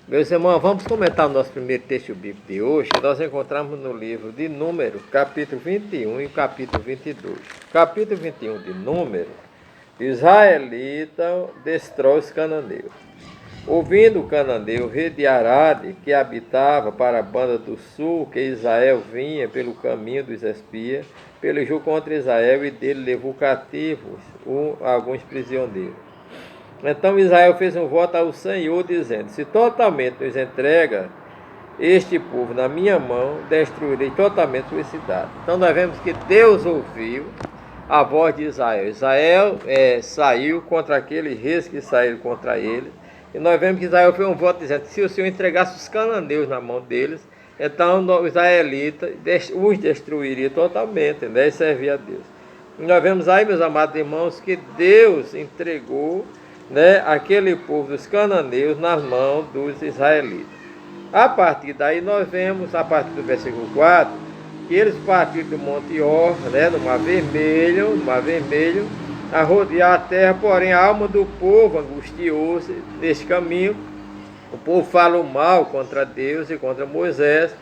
Meus irmãos, vamos comentar o nosso primeiro texto bíblico de hoje, que nós encontramos no livro de Números, capítulo 21 e capítulo 22. Capítulo 21 de Números, Israelita destrói os cananeus. Ouvindo o cananeu, rei de Arade, que habitava para a banda do sul, que Israel vinha pelo caminho dos espias, pelejou contra Israel e dele levou cativos alguns prisioneiros. Então Israel fez um voto ao Senhor, dizendo: se totalmente nos entrega este povo na minha mão, destruirei totalmente sua cidade. Então nós vemos que Deus ouviu a voz de Israel. Israel saiu contra aqueles reis que saíram contra ele. E nós vemos que Israel fez um voto dizendo: se o Senhor entregasse os cananeus na mão deles, então os israelitas os destruiria totalmente, né? E servia a Deus. E nós vemos aí, meus amados irmãos, que Deus entregou, né, aquele povo dos cananeus nas mãos dos israelitas. A partir daí nós vemos, a partir do versículo 4, que eles partiram do Monte Or, né, no Mar Vermelho, a rodear a terra, porém a alma do povo angustiou-se neste caminho. O povo falou mal contra Deus e contra Moisés,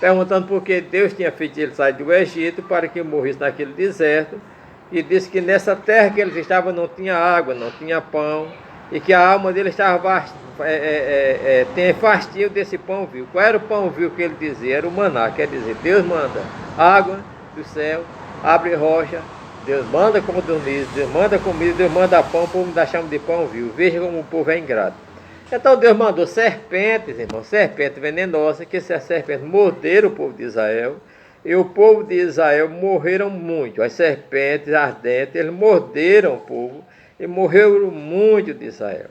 perguntando por que Deus tinha feito ele sair do Egito para que morresse naquele deserto. E disse que nessa terra que eles estavam não tinha água, não tinha pão, e que a alma deles estava tem fastio desse pão vil. Qual era o pão vil que ele dizia? Era o maná, quer dizer, Deus manda água do céu, abre rocha, Deus manda codornizes, Deus manda comida, Deus manda pão, o povo ainda chama de pão vil. Veja como o povo é ingrato. Então Deus mandou serpentes, irmão, serpentes venenosas, que essas serpentes morderam o povo de Israel. E o povo de Israel morreram muito. As serpentes ardentes, eles morderam o povo e morreram muito de Israel.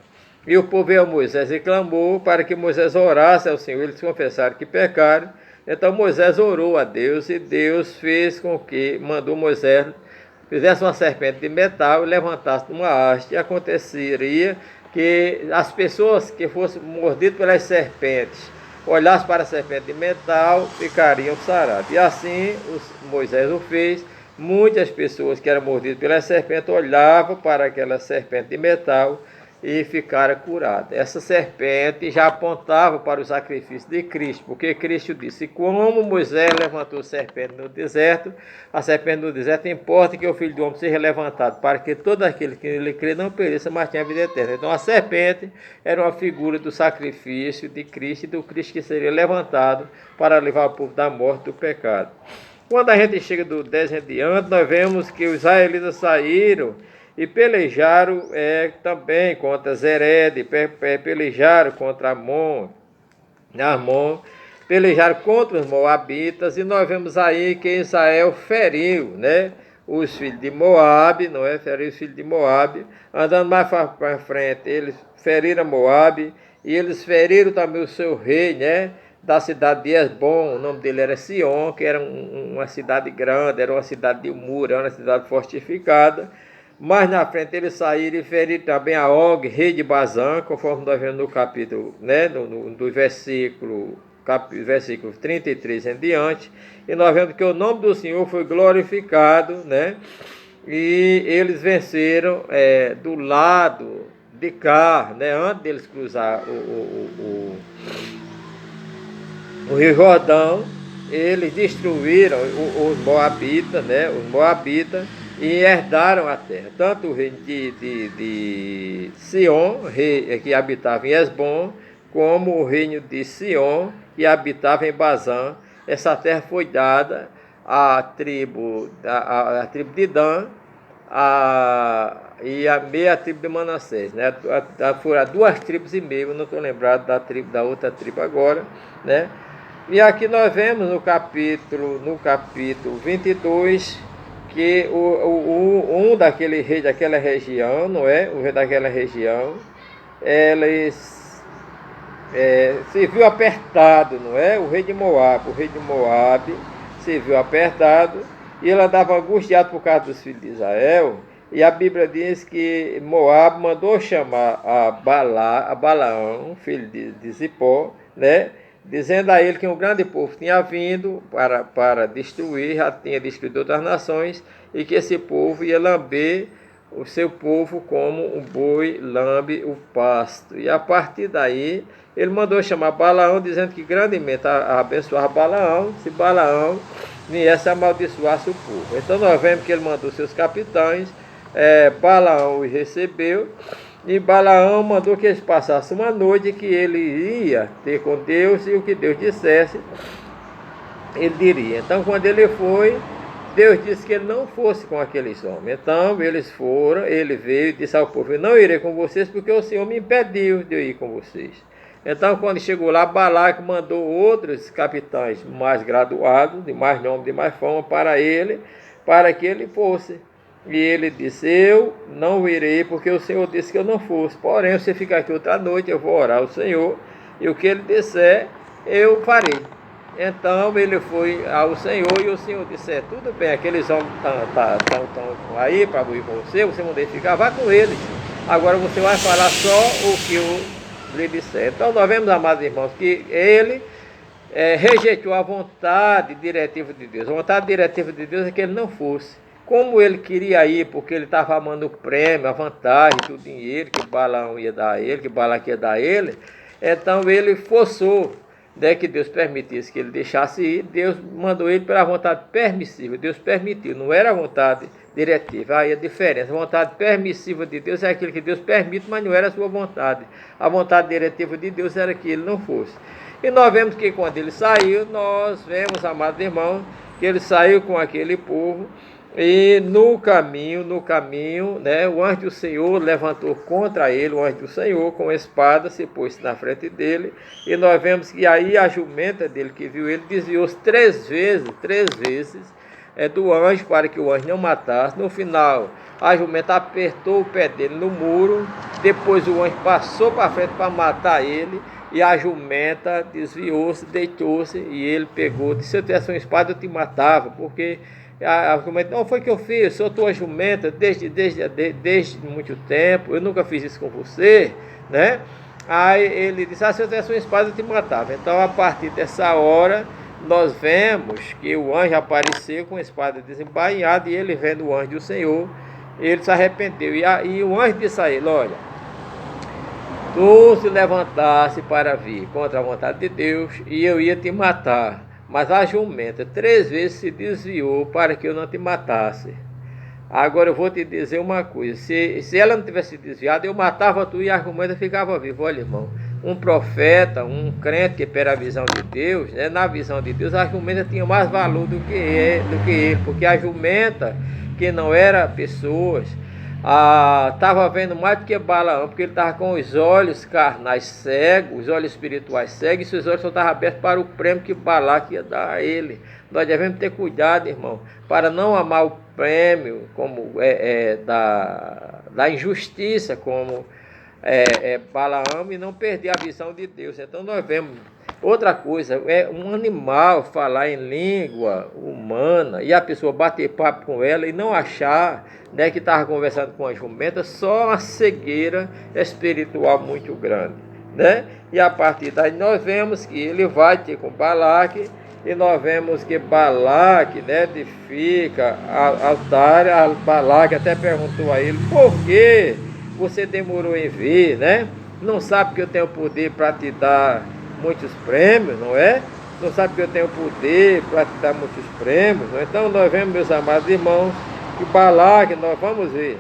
E o povo veio a Moisés e clamou para que Moisés orasse ao Senhor. Eles confessaram que pecaram. Então Moisés orou a Deus e Deus fez com que, mandou Moisés, fizesse uma serpente de metal e levantasse uma haste. E aconteceria que as pessoas que fossem mordidas pelas serpentes, olhasse para a serpente de metal, ficariam sarados. E assim Moisés o fez. Muitas pessoas que eram mordidas pela serpente olhavam para aquela serpente de metal e ficaram curadas. Essa serpente já apontava para o sacrifício de Cristo, porque Cristo disse: como Moisés levantou a serpente no deserto, a serpente no deserto, importa que o Filho do Homem seja levantado, para que todo aquele que nele crê não pereça, mas tenha vida eterna. Então a serpente era uma figura do sacrifício de Cristo, e do Cristo que seria levantado para levar o povo da morte, do pecado. Quando a gente chega do 10 em diante, nós vemos que os israelitas saíram e pelejaram também contra Zered, pelejaram contra Amon, pelejaram contra os moabitas, e nós vemos aí que Israel feriu, né, os filhos de Moabe, não é? Feriu os filhos de Moabe. Andando mais para frente, eles feriram Moabe, e eles feriram também o seu rei, né, da cidade de Esbom. O nome dele era Sion, que era uma cidade grande, era uma cidade de muro, era uma cidade fortificada. Mais na frente eles saíram e feriram também a Og, rei de Bazã, conforme nós vemos no capítulo, né, do versículo 33 em diante. E nós vemos que o nome do Senhor foi glorificado, né? E eles venceram do lado de cá, né, antes deles cruzar o Rio Jordão. Eles destruíram os moabitas, né, e herdaram a terra. Tanto o rei de Sion, rei que habitava em Esbom, como o reino de Sion, que habitava em Bazã. Essa terra foi dada à tribo de Dan e a meia tribo de Manassés, né? Foram duas tribos e meio, não estou lembrado da outra tribo agora, né? E aqui nós vemos no capítulo 22, que um daquele rei daquela região, não é? O rei daquela região, ele se viu apertado, não é? O rei de Moabe se viu apertado, e ele andava angustiado por causa dos filhos de Israel. E a Bíblia diz que Moabe mandou chamar a Balaão, filho de Zipó, né, dizendo a ele que um grande povo tinha vindo para destruir, já tinha destruído outras nações, e que esse povo ia lamber o seu povo como um boi lambe o pasto. E a partir daí, ele mandou chamar Balaão, dizendo que grandemente abençoar Balaão, se Balaão viesse amaldiçoasse o povo. Então nós vemos que ele mandou seus capitães, Balaão os recebeu, e Balaão mandou que eles passassem uma noite que ele ia ter com Deus, e o que Deus dissesse, ele diria. Então quando ele foi, Deus disse que ele não fosse com aqueles homens. Então eles foram, ele veio e disse ao povo: eu não irei com vocês porque o Senhor me impediu de eu ir com vocês. Então quando chegou lá, Balaque mandou outros capitães mais graduados, de mais nome, de mais fama, para ele, para que ele fosse. E ele disse: eu não irei porque o Senhor disse que eu não fosse. Porém, você fica aqui outra noite, eu vou orar ao Senhor, e o que ele disser, eu farei. Então ele foi ao Senhor e o Senhor disse: tudo bem, aqueles homens estão aí para ir com você, você não deve ficar, vá com eles. Agora você vai falar só o que eu lhe disser. Então nós vemos, amados irmãos, que ele rejeitou a vontade diretiva de Deus. A vontade diretiva de Deus é que ele não fosse. Como ele queria ir, porque ele estava amando o prêmio, a vantagem, o dinheiro que Balaão ia dar a ele, que Balaque ia dar a ele, então ele forçou, que Deus permitisse que ele deixasse ir. Deus mandou ele pela vontade permissiva. Deus permitiu, não era a vontade diretiva. Aí a diferença, a vontade permissiva de Deus é aquilo que Deus permite, mas não era a sua vontade. A vontade diretiva de Deus era que ele não fosse. E nós vemos que quando ele saiu, nós vemos, amados irmãos, que ele saiu com aquele povo. E no caminho, o anjo do Senhor levantou contra ele, o anjo do Senhor, com a espada, se pôs na frente dele, e nós vemos que aí a jumenta dele que viu ele desviou-se três vezes, do anjo, para que o anjo não matasse. No final, a jumenta apertou o pé dele no muro, depois o anjo passou para frente para matar ele, e a jumenta desviou-se, deitou-se, e ele pegou, disse: se eu tivesse uma espada eu te matava, porque a jumenta: não foi que eu fiz, sou tua jumenta desde muito tempo, eu nunca fiz isso com você, né? Aí ele disse: se eu tivesse uma espada eu te matava. Então a partir dessa hora nós vemos que o anjo apareceu com a espada desembainhada, e ele, vendo o anjo do Senhor, ele se arrependeu, e o anjo disse a ele: olha, tu se levantasse para vir contra a vontade de Deus, e eu ia te matar, mas a jumenta 3 vezes se desviou para que eu não te matasse. Agora eu vou te dizer uma coisa: se ela não tivesse desviado, eu matava tu e a jumenta ficava viva. Olha, irmão, um profeta, um crente que pela visão de Deus, na visão de Deus, a jumenta tinha mais valor do que ele, porque a jumenta, que não era pessoas, estava vendo mais do que Balaão, porque ele estava com os olhos carnais cegos, os olhos espirituais cegos, e seus olhos só estavam abertos para o prêmio que Balaque ia dar a ele. Nós devemos ter cuidado, irmão, para não amar o prêmio como da injustiça, como Balaão, e não perder a visão de Deus. Então nós vemos outra coisa: um animal falar em língua humana e a pessoa bater papo com ela e não achar, que estava conversando com a jumenta, só uma cegueira espiritual muito grande, né? E a partir daí nós vemos que ele vai ter com Balaque, e nós vemos que Balaque, edifica altar a Balaque. Até perguntou a ele: por que você demorou em vir, né? Não sabe que eu tenho poder para te dar muitos prêmios, não é? Não sabe que eu tenho poder para te dar muitos prêmios, não é? Então nós vemos, meus amados irmãos, que Balaque, nós vamos ver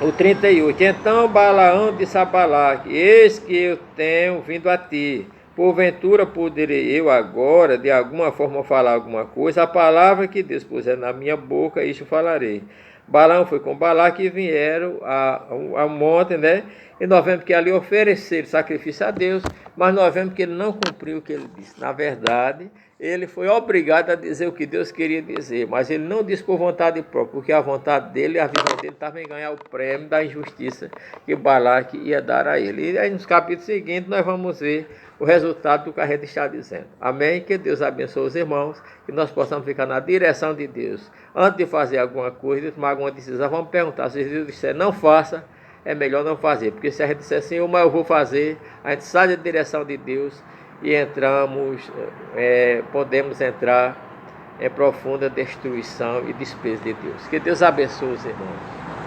o 38. Então Balaão disse a Balaque: eis que eu tenho vindo a ti, porventura poderei eu agora de alguma forma falar alguma coisa? A palavra que Deus puser na minha boca, isto falarei. Balaão foi com Balaque e vieram ao monte, e nós vemos que ali ofereceram sacrifício a Deus, mas nós vemos que ele não cumpriu o que ele disse. Na verdade, ele foi obrigado a dizer o que Deus queria dizer, mas ele não disse por vontade própria, porque a vontade dele, a visão dele estava em ganhar o prêmio da injustiça que Balaque ia dar a ele. E aí nos capítulos seguintes nós vamos ver o resultado do que a gente está dizendo. Amém? Que Deus abençoe os irmãos, que nós possamos ficar na direção de Deus. Antes de fazer alguma coisa, de tomar alguma decisão, vamos perguntar: se Deus disser não faça, é melhor não fazer. Porque se a gente disser Senhor, mas eu vou fazer, a gente sai da direção de Deus e podemos entrar em profunda destruição e despesa de Deus. Que Deus abençoe os irmãos.